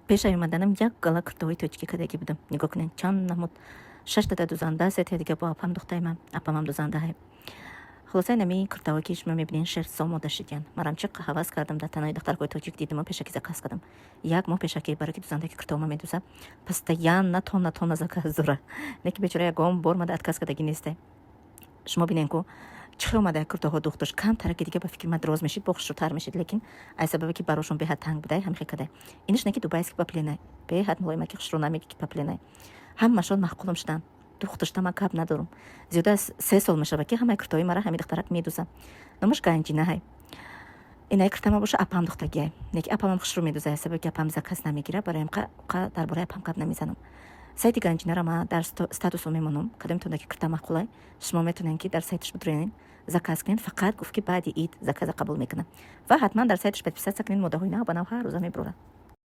пешай омаданам як гала куртовои точки кадаги будам. Нигоҳ кунед чанд намуд 6 та дузанда, 3 та дига бо апам духтаимам, апамам дузанда ҳай. Хулоса нами куртаҳое ки шумо мебинен шерст омода шидян. Марам чӣ ҳавас кардам дар танои дахтарҳои тоҷик дидиму пешакӣ заказ кардам. Як моҳ пешакӣ барои ки дузандаки куртаҳома медуза. Постоянно тонна заказ дора. Не ки бечора ягон бор мада отказ кардагӣ несте. Шумо бинен ку чӣ омада куртаҳо духташ камтара ки дига ба фикри ма дроз мешид, бохушрутар мешид, лекин аз сабабе ки барошон беҳад танг будай ҳамихе кадай. Иниш не ки дубайст ки папленай. Беҳад мулоима ки хушрӯ намеги ки папленай. Ҳамашон маҳқулам шудан. духташта ман каб надорам. Зиёда аз 3 сол мешава ки ҳамаи куртаҳои мара ҳами дахтарак медуза. Номаш ганҷинаҳай. Инаи куртама боша апам духтагиай. Неки апамам хушрӯ медуза аз сабаби ки апам заказ намегира, барои ҳамқа дарбораи апам каб намезанам. Сайти ганҷинара ман дар статусо мемонам. Кадомтон ки курта мақулай, шумо метонен ки дар сайтиш бидренин заказ кунед, фақат гуфт ки баъди ид заказа қабул мекунам. Ва ҳатман дар сайтиш подписатсия кунед, моддаҳои нав ба нав ҳар рӯза мебурорад.